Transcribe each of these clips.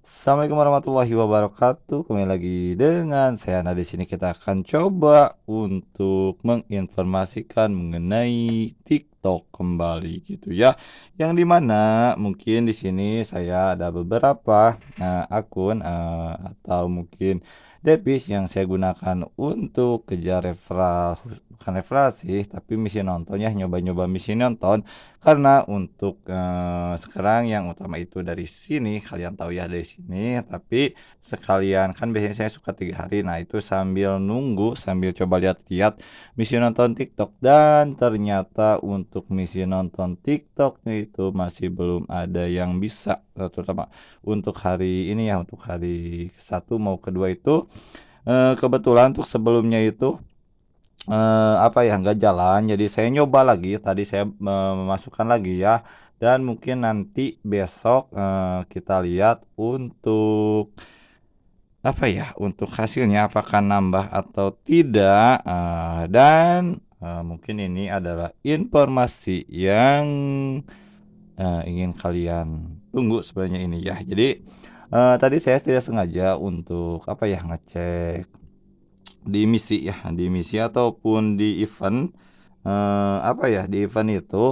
Assalamualaikum warahmatullahi wabarakatuh. Kembali lagi dengan saya. Nah, di sini kita akan coba untuk menginformasikan mengenai TikTok kembali gitu ya. Yang dimana mungkin di sini saya ada beberapa akun atau mungkin device yang saya gunakan untuk kejar referral, bukan referral sih, tapi misi nonton ya, nyoba-nyoba misi nonton. Karena untuk, sekarang yang utama itu dari sini, kalian tahu ya dari sini, tapi sekalian kan biasanya saya suka 3 hari, nah itu sambil nunggu, sambil coba lihat-lihat misi nonton TikTok dan ternyata untuk misi nonton TikToknya itu masih belum ada yang bisa, terutama untuk hari ini ya, untuk hari ke-1 mau kedua itu, kebetulan untuk sebelumnya itu apa ya, nggak jalan, jadi saya nyoba lagi, tadi saya memasukkan lagi ya, dan mungkin nanti besok, kita lihat untuk, apa ya, untuk hasilnya apakah nambah atau tidak, dan, mungkin ini adalah informasi yang, ingin kalian tunggu sebenarnya ini ya. Jadi, tadi saya tidak sengaja untuk, apa ya, ngecek di misi ya, di misi ataupun di event, apa ya, di event itu,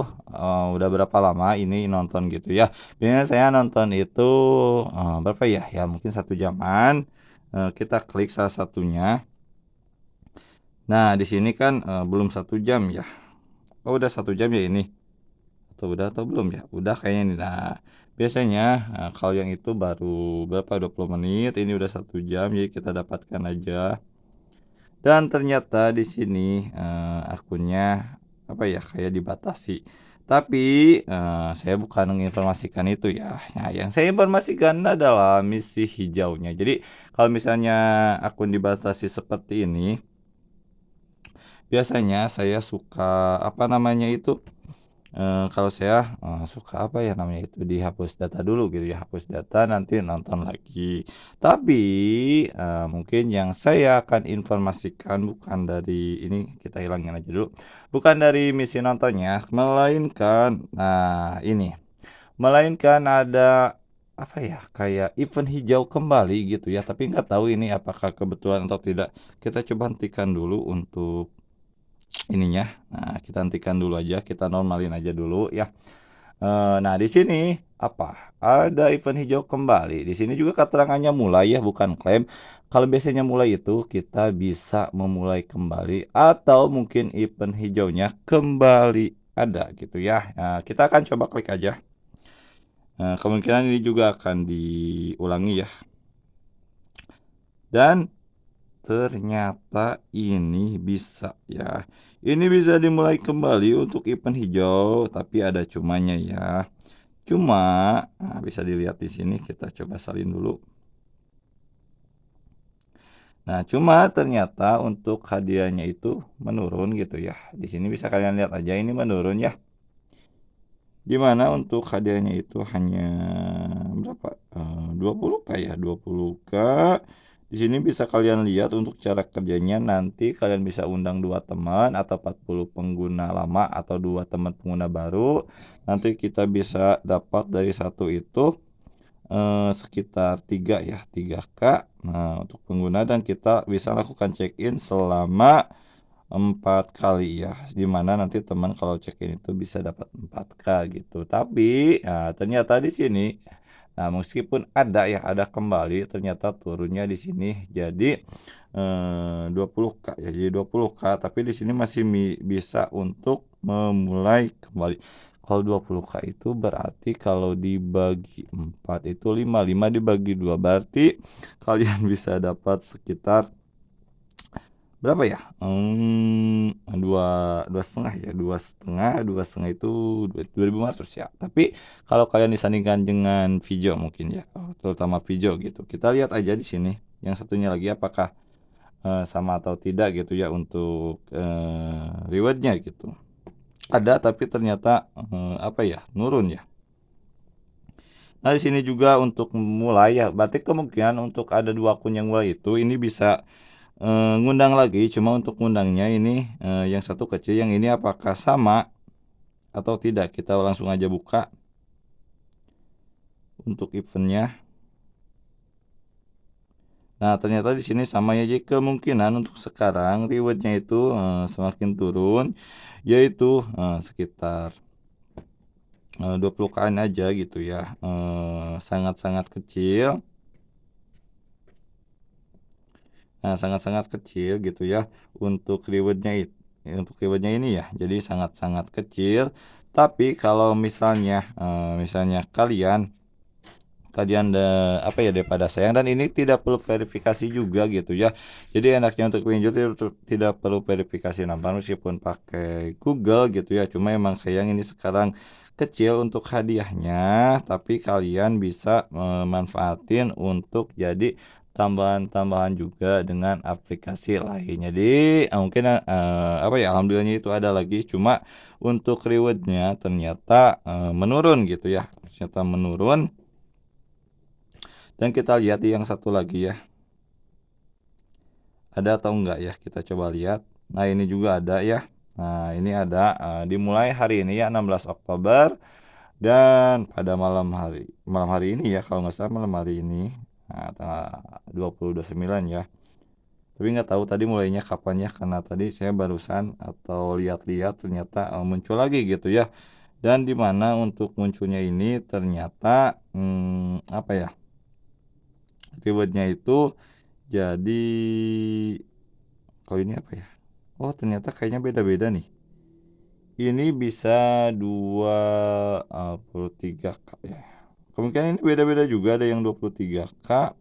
udah berapa lama ini nonton gitu ya. Biasanya saya nonton itu, berapa ya, ya mungkin 1 jaman, kita klik salah satunya. Nah di sini kan, belum 1 jam ya. Oh udah 1 jam ya ini? Atau udah atau belum ya? Udah kayaknya nih. Nah biasanya, kalau yang itu baru berapa, 20 menit, ini udah 1 jam, jadi kita dapatkan aja. Dan ternyata di sini, akunnya, apa ya, kayak dibatasi. Tapi, saya bukan menginformasikan itu ya. Nah, yang saya informasikan adalah misi hijaunya. Jadi, kalau misalnya akun dibatasi seperti ini, biasanya saya suka, apa namanya itu, kalau saya, suka apa ya namanya itu, dihapus data dulu gitu ya, hapus data nanti nonton lagi. Tapi, mungkin yang saya akan informasikan bukan dari ini, kita hilangin aja dulu, bukan dari misi nontonnya, melainkan ini, melainkan ada, apa ya, kayak event hijau kembali gitu ya, tapi nggak tahu ini apakah kebetulan atau tidak. Kita coba hentikan dulu untuk ininya. Nah, kita hentikan dulu aja, kita normalin aja dulu ya. Nah di sini apa, ada event hijau kembali. Di sini juga keterangannya mulai ya, bukan klaim. Kalau biasanya mulai itu kita bisa memulai kembali atau mungkin event hijaunya kembali ada gitu ya. Nah, kita akan coba klik aja. Kemungkinan ini juga akan diulangi ya. Dan ternyata ini bisa ya. Ini bisa dimulai kembali untuk event hijau, tapi ada cumanya ya. Cuma, bisa dilihat di sini, kita coba salin dulu. Nah, cuma ternyata untuk hadiahnya itu menurun gitu ya. Di sini bisa kalian lihat aja ini menurun ya. Di mana untuk hadiahnya itu hanya berapa? 20K ya, 20K. Di sini bisa kalian lihat untuk cara kerjanya, nanti kalian bisa undang 2 teman atau 40 pengguna lama atau 2 teman pengguna baru. Nanti kita bisa dapat dari satu itu sekitar 3 ya, 3K. Nah, untuk pengguna, dan kita bisa lakukan check-in selama 4 kali ya, di mana nanti teman kalau check-in itu bisa dapat 4K gitu. Tapi, ternyata di sini, meskipun ada ya, ada kembali, ternyata turunnya di sini jadi, 20K ya, jadi 20K, tapi di sini masih bisa untuk memulai kembali. Kalau 20K itu berarti kalau dibagi 4 itu 5, 5 dibagi 2 berarti kalian bisa dapat sekitar berapa ya? Dua, 2,5 ya, 2,5 itu 2.500 ya. Tapi kalau kalian disandingkan dengan video mungkin ya, terutama video gitu. Kita lihat aja di sini, yang satunya lagi apakah, sama atau tidak gitu ya untuk, reward-nya gitu. Ada tapi ternyata, apa ya, nurun ya. Nah, di sini juga untuk mulai ya, berarti kemungkinan untuk ada 2 akun yang mulai itu, ini bisa, ngundang lagi, cuma untuk ngundangnya ini, yang satu kecil, yang ini apakah sama atau tidak. Kita langsung aja buka untuk event-nya. Nah, ternyata di sini sama ya, jadi kemungkinan untuk sekarang reward-nya itu, semakin turun, yaitu, sekitar, 20 K-an aja gitu ya, sangat-sangat kecil. Nah, sangat-sangat kecil gitu ya untuk reward-nya ini ya. Jadi sangat-sangat kecil. Tapi kalau misalnya kalian kalian apa ya, daripada sayang, dan ini tidak perlu verifikasi juga gitu ya. Jadi enaknya untuk pinjol tidak perlu verifikasi nampak meskipun pakai Google gitu ya. Cuma emang sayang ini sekarang kecil untuk hadiahnya, tapi kalian bisa memanfaatin untuk jadi tambahan-tambahan juga dengan aplikasi lain. Jadi mungkin apa ya, alhamdulillahnya itu ada lagi, cuma untuk rewardnya ternyata menurun gitu ya. Ternyata menurun. Dan kita lihat di yang satu lagi ya. Ada atau enggak ya? Kita coba lihat. Nah, ini juga ada ya. Nah, ini ada dimulai hari ini ya, 16 Oktober, dan pada malam hari ini ya, kalau nggak salah malam hari ini. Nah, tanggal 29 ya. Tapi nggak tahu tadi mulainya kapan ya, karena tadi saya barusan atau lihat-lihat ternyata muncul lagi gitu ya. Dan dimana untuk munculnya ini ternyata apa ya? Rewardnya itu jadi, kalau ini apa ya? Oh, ternyata kayaknya beda-beda nih. Ini bisa 23 K ya. Kemungkinan ini beda-beda juga, ada yang 23 K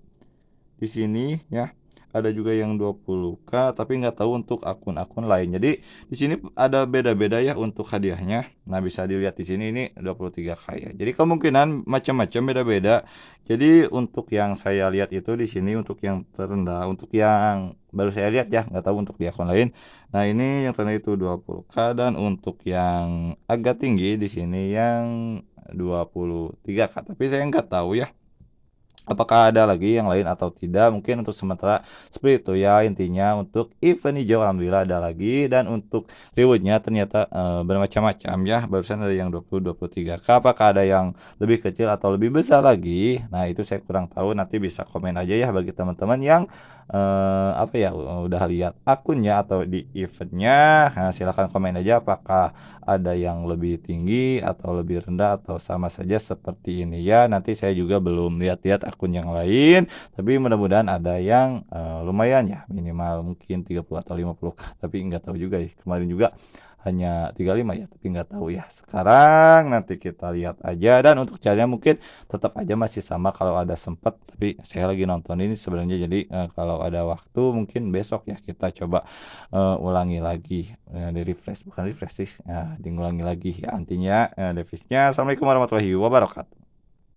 di sini ya. Ada juga yang 20 K, tapi nggak tahu untuk akun-akun lain. Jadi di sini ada beda-beda ya untuk hadiahnya. Nah, bisa dilihat di sini ini 23 K ya. Jadi kemungkinan macam-macam beda-beda. Jadi untuk yang saya lihat itu di sini untuk yang terendah, untuk yang baru saya lihat ya, nggak tahu untuk di akun lain. Nah, ini yang terendah itu 20 K, dan untuk yang agak tinggi di sini yang 23 K. Tapi saya nggak tahu ya apakah ada lagi yang lain atau tidak. Mungkin untuk sementara seperti itu ya. Intinya untuk event hijau alhamdulillah ada lagi, dan untuk rewardnya ternyata bermacam-macam ya. Barusan ada yang 23 K, apakah ada yang lebih kecil atau lebih besar lagi, nah itu saya kurang tahu. Nanti bisa komen aja ya bagi teman-teman yang apa ya, udah lihat akunnya atau di eventnya. Nah, silahkan komen aja apakah ada yang lebih tinggi atau lebih rendah atau sama saja seperti ini ya. Nanti saya juga belum lihat-lihat akun yang lain, tapi mudah-mudahan ada yang lumayan ya, minimal mungkin 30 atau 50 K. Tapi nggak tahu juga ya, kemarin juga hanya 35 ya, tapi nggak tahu ya. Sekarang nanti kita lihat aja, dan untuk caranya mungkin tetap aja masih sama kalau ada sempat, tapi saya lagi nonton ini sebenarnya. Jadi kalau ada waktu mungkin besok ya kita coba ulangi lagi, di refresh, bukan refresh sih, diulangi lagi ya. Intinya deviznya. Assalamualaikum warahmatullahi wabarakatuh.